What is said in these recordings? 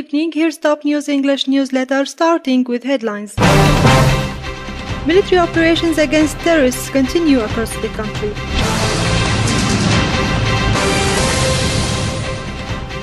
evening. Here's Top News English newsletter starting with headlines. Military operations against terrorists continue across the country.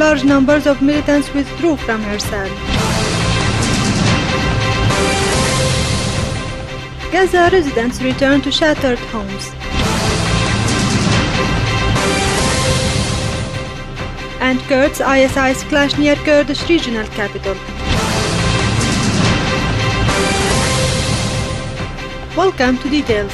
Large numbers of militants withdrew from Irsal. Gaza residents return to shattered homes. And Kurds ISIS clash near Kurdish regional capital. Welcome to details.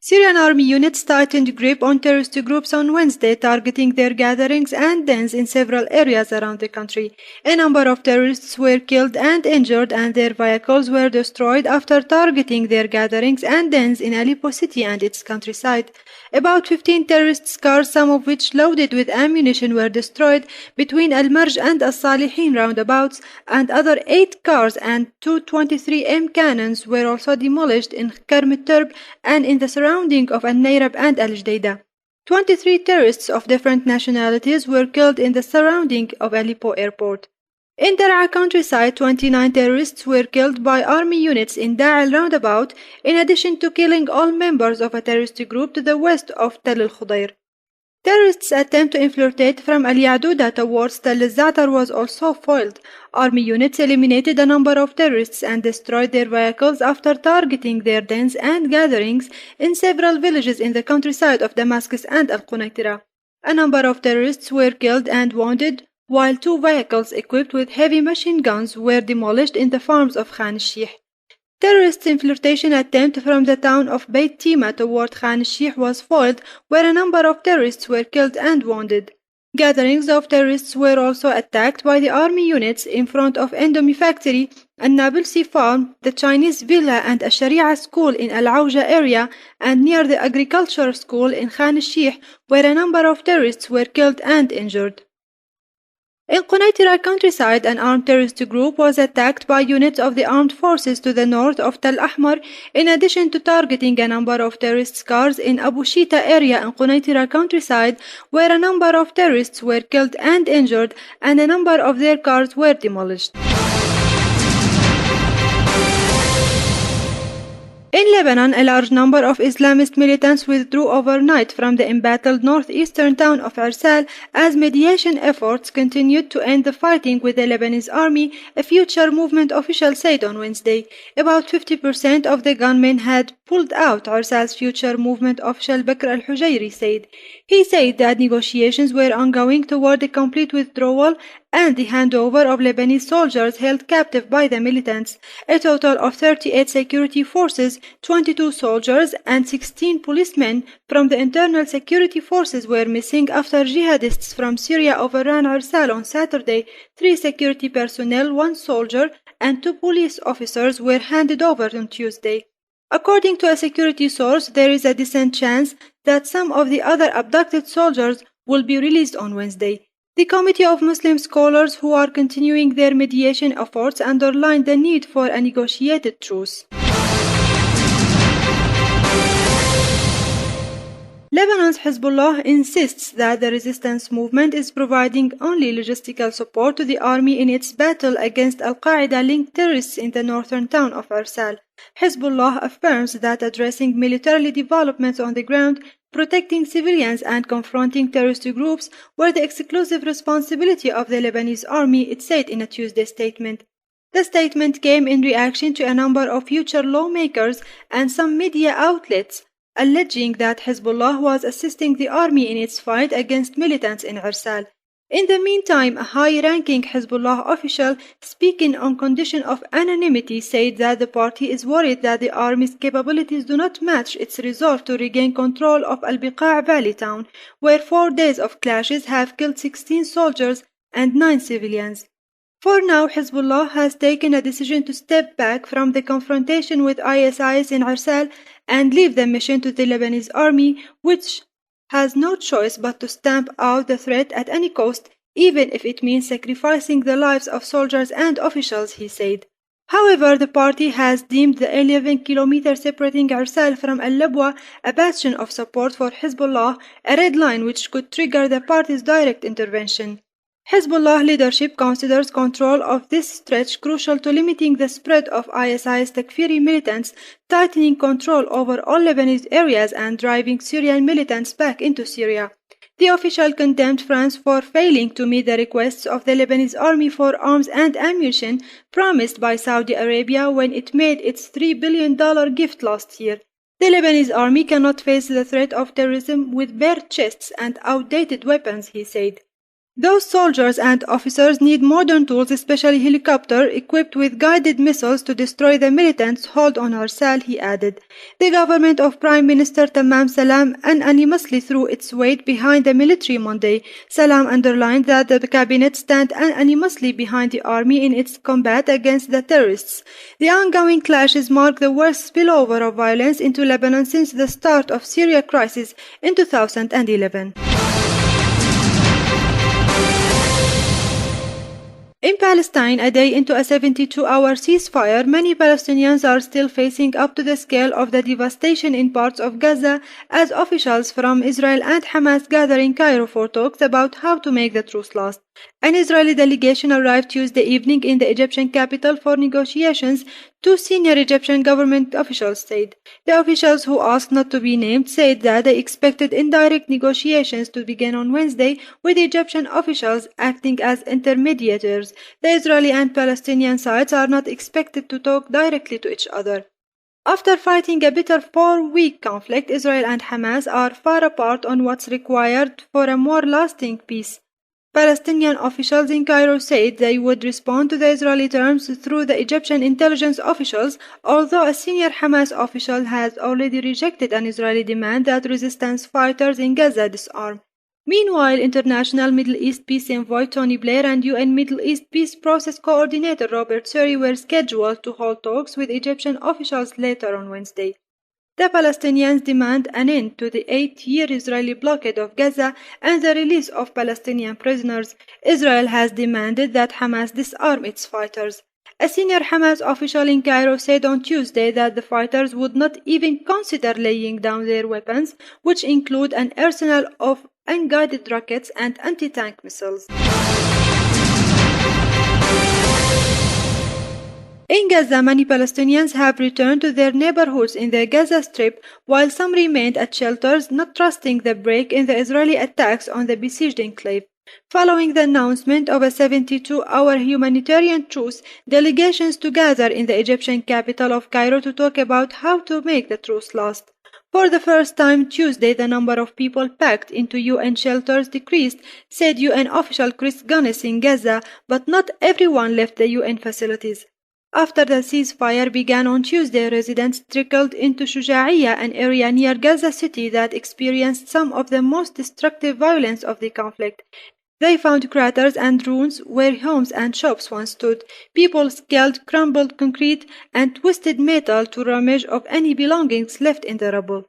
Syrian army units tightened grip on terrorist groups on Wednesday, targeting their gatherings and dens in several areas around the country. A number of terrorists were killed and injured, and their vehicles were destroyed after targeting their gatherings and dens in Aleppo city and its countryside. About 15 terrorist cars, some of which loaded with ammunition, were destroyed between Al-Marj and Al-Salihin roundabouts, and other 8 cars and 2 23M cannons were also demolished in Karm Turb and in the surrounding of Al-Nayrab and Al-Jdeida. 23 terrorists of different nationalities were killed in the surrounding of Aleppo airport. In Daraa countryside, 29 terrorists were killed by army units in Da'al roundabout, in addition to killing all members of a terrorist group to the west of Tel al-Khudair. Terrorists' attempt to infiltrate from Al-Ya'duda towards Tel al-Za'tar was also foiled. Army units eliminated a number of terrorists and destroyed their vehicles after targeting their dens and gatherings in several villages in the countryside of Damascus and Al-Qunaitira. A number of terrorists were killed and wounded, while 2 vehicles equipped with heavy machine guns were demolished in the farms of Khan al-Sheikh. Terrorist infiltration attempt from the town of Beit Tima toward Khan al-Sheikh was foiled, where a number of terrorists were killed and wounded. Gatherings of terrorists were also attacked by the army units in front of Endomi factory, a Nablus farm, the Chinese villa and a Sharia school in Al-Auja area, and near the agriculture school in Khan al-Sheikh, where a number of terrorists were killed and injured. In Qunaitira countryside, an armed terrorist group was attacked by units of the armed forces to the north of Tal Ahmar, in addition to targeting a number of terrorist cars in Abu Shita area in Qunaitira countryside, where a number of terrorists were killed and injured, and a number of their cars were demolished. In Lebanon, a large number of Islamist militants withdrew overnight from the embattled northeastern town of Irsal as mediation efforts continued to end the fighting with the Lebanese army, a future movement official said on Wednesday. About 50% of the gunmen had pulled out, Irsal's future movement official Bakr al-Hujayri said. He said that negotiations were ongoing toward a complete withdrawal and the handover of Lebanese soldiers held captive by the militants. A total of 38 security forces, 22 soldiers and 16 policemen from the internal security forces were missing after jihadists from Syria overran Irsal on Saturday. 3 security personnel, 1 soldier and 2 police officers were handed over on Tuesday. According to a security source, there is a decent chance that some of the other abducted soldiers will be released on Wednesday. The Committee of Muslim Scholars who are continuing their mediation efforts underlined the need for a negotiated truce. Lebanon's Hezbollah insists that the resistance movement is providing only logistical support to the army in its battle against Al-Qaeda-linked terrorists in the northern town of Irsal. Hezbollah affirms that addressing military developments on the ground, protecting civilians and confronting terrorist groups were the exclusive responsibility of the Lebanese army, it said in a Tuesday statement. The statement came in reaction to a number of future lawmakers and some media outlets alleging that Hezbollah was assisting the army in its fight against militants in Irsal. In the meantime, a high-ranking Hezbollah official speaking on condition of anonymity said that the party is worried that the army's capabilities do not match its resolve to regain control of Al-Biqa' Valley town, where 4 days of clashes have killed 16 soldiers and 9 civilians. For now, Hezbollah has taken a decision to step back from the confrontation with ISIS in Irsal and leave the mission to the Lebanese army, which has no choice but to stamp out the threat at any cost, even if it means sacrificing the lives of soldiers and officials, he said. However, the party has deemed the 11 kilometers separating Arsal from Al-Labwa, a bastion of support for Hezbollah, a red line which could trigger the party's direct intervention. Hezbollah leadership considers control of this stretch crucial to limiting the spread of ISIS Takfiri militants, tightening control over all Lebanese areas and driving Syrian militants back into Syria. The official condemned France for failing to meet the requests of the Lebanese army for arms and ammunition promised by Saudi Arabia when it made its $3 billion gift last year. The Lebanese army cannot face the threat of terrorism with bare chests and outdated weapons, he said. Those soldiers and officers need modern tools, especially helicopters equipped with guided missiles to destroy the militants hold on Arsal, he added. The government of Prime Minister Tamam Salam unanimously threw its weight behind the military Monday. Salam underlined that the cabinet stands unanimously behind the army in its combat against the terrorists. The ongoing clashes mark the worst spillover of violence into Lebanon since the start of Syria crisis in 2011. In Palestine, a day into a 72-hour ceasefire, many Palestinians are still facing up to the scale of the devastation in parts of Gaza as officials from Israel and Hamas gather in Cairo for talks about how to make the truce last. An Israeli delegation arrived Tuesday evening in the Egyptian capital for negotiations, two senior Egyptian government officials said. The officials, who asked not to be named, said that they expected indirect negotiations to begin on Wednesday, with Egyptian officials acting as intermediators. The Israeli and Palestinian sides are not expected to talk directly to each other. After fighting a bitter 4-week conflict, Israel and Hamas are far apart on what's required for a more lasting peace. Palestinian officials in Cairo said they would respond to the Israeli terms through the Egyptian intelligence officials, although a senior Hamas official has already rejected an Israeli demand that resistance fighters in Gaza disarm. Meanwhile, International Middle East Peace Envoy Tony Blair and UN Middle East Peace Process Coordinator Robert Suri were scheduled to hold talks with Egyptian officials later on Wednesday. The Palestinians demand an end to the 8-year Israeli blockade of Gaza and the release of Palestinian prisoners. Israel has demanded that Hamas disarm its fighters. A senior Hamas official in Cairo said on Tuesday that the fighters would not even consider laying down their weapons, which include an arsenal of unguided rockets and anti-tank missiles. In Gaza, many Palestinians have returned to their neighborhoods in the Gaza Strip, while some remained at shelters, not trusting the break in the Israeli attacks on the besieged enclave. Following the announcement of a 72-hour humanitarian truce, delegations to gather in the Egyptian capital of Cairo to talk about how to make the truce last. For the first time Tuesday, the number of people packed into UN shelters decreased, said UN official Chris Gunness in Gaza, but not everyone left the UN facilities. After the ceasefire began on Tuesday, residents trickled into Shuja'iyya, an area near Gaza City that experienced some of the most destructive violence of the conflict. They found craters and ruins where homes and shops once stood. People scaled crumbled concrete and twisted metal to rummage of any belongings left in the rubble.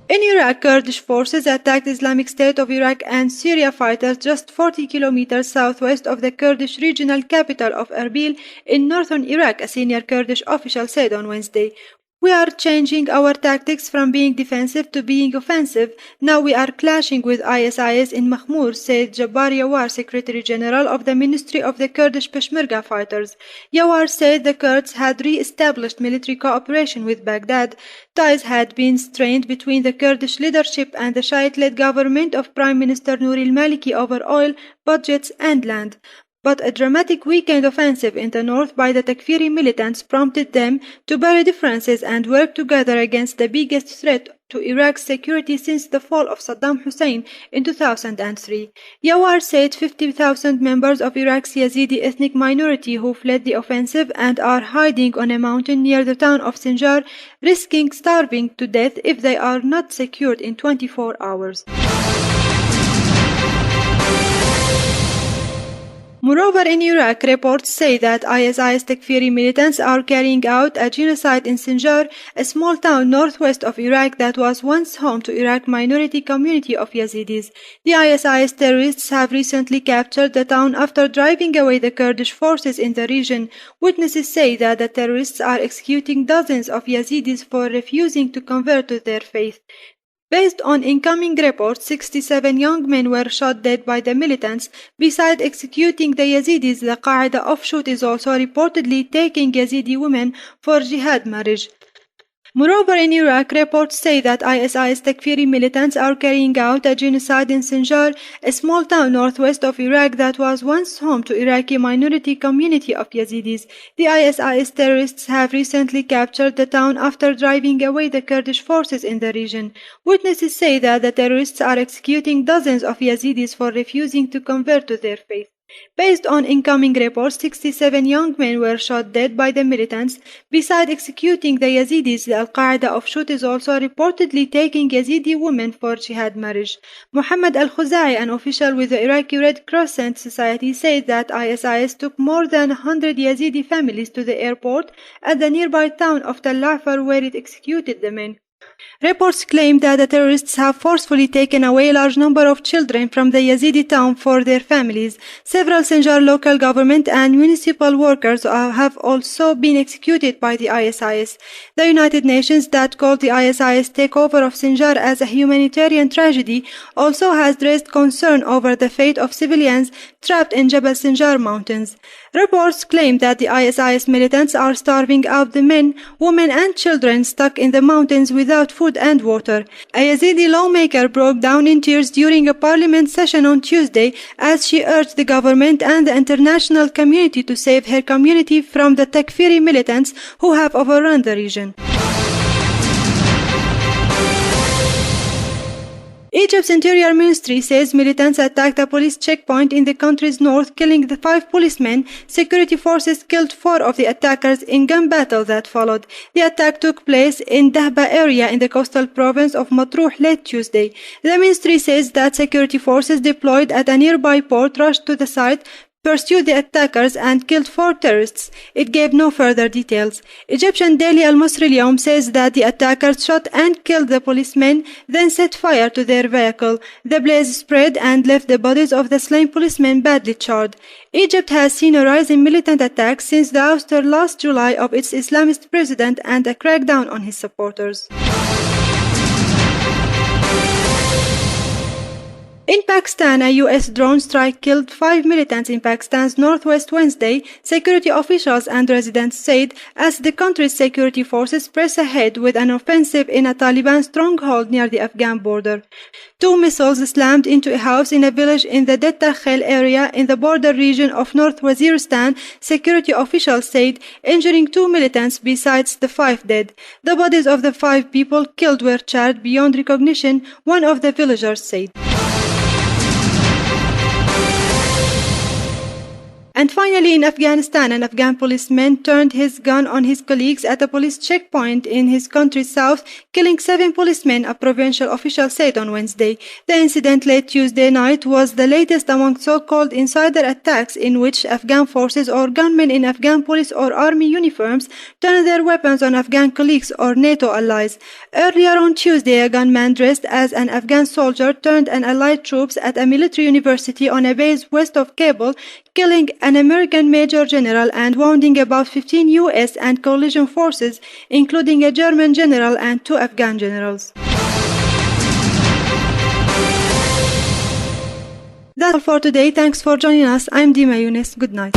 In Iraq, Kurdish forces attacked Islamic State of Iraq and Syria fighters just 40 kilometers southwest of the Kurdish regional capital of Erbil in northern Iraq, a senior Kurdish official said on Wednesday. We are changing our tactics from being defensive to being offensive. Now we are clashing with ISIS in Mahmur, said Jabbar Yawar, Secretary General of the Ministry of the Kurdish Peshmerga fighters. Yawar said the Kurds had re-established military cooperation with Baghdad. Ties had been strained between the Kurdish leadership and the Shiite-led government of Prime Minister Nouri al-Maliki over oil, budgets and land. But a dramatic weekend offensive in the north by the Takfiri militants prompted them to bury differences and work together against the biggest threat to Iraq's security since the fall of Saddam Hussein in 2003. Yawar said 50,000 members of Iraq's Yazidi ethnic minority who fled the offensive and are hiding on a mountain near the town of Sinjar, risking starving to death if they are not secured in 24 hours. Moreover, in Iraq, reports say that ISIS Takfiri militants are carrying out a genocide in Sinjar, a small town northwest of Iraq that was once home to Iraq minority community of Yazidis. The ISIS terrorists have recently captured the town after driving away the Kurdish forces in the region. Witnesses say that the terrorists are executing dozens of Yazidis for refusing to convert to their faith. Based on incoming reports, 67 young men were shot dead by the militants. Besides executing the Yazidis, the Qaeda offshoot is also reportedly taking Yazidi women for jihad marriage. Moreover, in Iraq, reports say that ISIS Takfiri militants are carrying out a genocide in Sinjar, a small town northwest of Iraq that was once home to Iraqi minority community of Yazidis. The ISIS terrorists have recently captured the town after driving away the Kurdish forces in the region. Witnesses say that the terrorists are executing dozens of Yazidis for refusing to convert to their faith. Based on incoming reports, 67 young men were shot dead by the militants. Besides executing the Yazidis, the Al-Qaeda offshoot is also reportedly taking Yazidi women for jihad marriage. Muhammad al-Khuzai, an official with the Iraqi Red Crescent Society, said that ISIS took more than 100 Yazidi families to the airport at the nearby town of Tal Afar where it executed the men. Reports claim that the terrorists have forcefully taken away a large number of children from the Yazidi town for their families. Several Sinjar local government and municipal workers have also been executed by the ISIS. The United Nations, that called the ISIS takeover of Sinjar as a humanitarian tragedy, also has raised concern over the fate of civilians trapped in Jabal Sinjar mountains. Reports claim that the ISIS militants are starving out the men, women and children stuck in the mountains without food and water. A Yazidi lawmaker broke down in tears during a parliament session on Tuesday as she urged the government and the international community to save her community from the Takfiri militants who have overrun the region. Egypt's Interior Ministry says militants attacked a police checkpoint in the country's north, killing the 5 policemen. Security forces killed 4 of the attackers in gun battle that followed. The attack took place in Dahba area in the coastal province of Matruh late Tuesday. The ministry says that security forces deployed at a nearby port rushed to the site, pursued the attackers and killed 4 terrorists. It gave no further details. Egyptian daily Al-Masri Al-Yawm says that the attackers shot and killed the policemen, then set fire to their vehicle. The blaze spread and left the bodies of the slain policemen badly charred. Egypt has seen a rise in militant attacks since the ouster last July of its Islamist president and a crackdown on his supporters. In Pakistan, a U.S. drone strike killed 5 militants in Pakistan's northwest Wednesday, security officials and residents said, as the country's security forces press ahead with an offensive in a Taliban stronghold near the Afghan border. 2 missiles slammed into a house in a village in the Detta Khel area in the border region of North Waziristan, security officials said, injuring 2 militants besides the 5 dead. The bodies of the 5 people killed were charred beyond recognition, one of the villagers said. And finally, in Afghanistan, an Afghan policeman turned his gun on his colleagues at a police checkpoint in his country's south, killing 7 policemen, a provincial official said on Wednesday. The incident late Tuesday night was the latest among so-called insider attacks in which Afghan forces or gunmen in Afghan police or army uniforms turned their weapons on Afghan colleagues or NATO allies. Earlier on Tuesday, a gunman dressed as an Afghan soldier turned an allied troops at a military university on a base west of Kabul, killing an American major general and wounding about 15 U.S. and coalition forces, including a German general and 2 Afghan generals. That's all for today. Thanks for joining us. I'm Dima Yunus. Good night.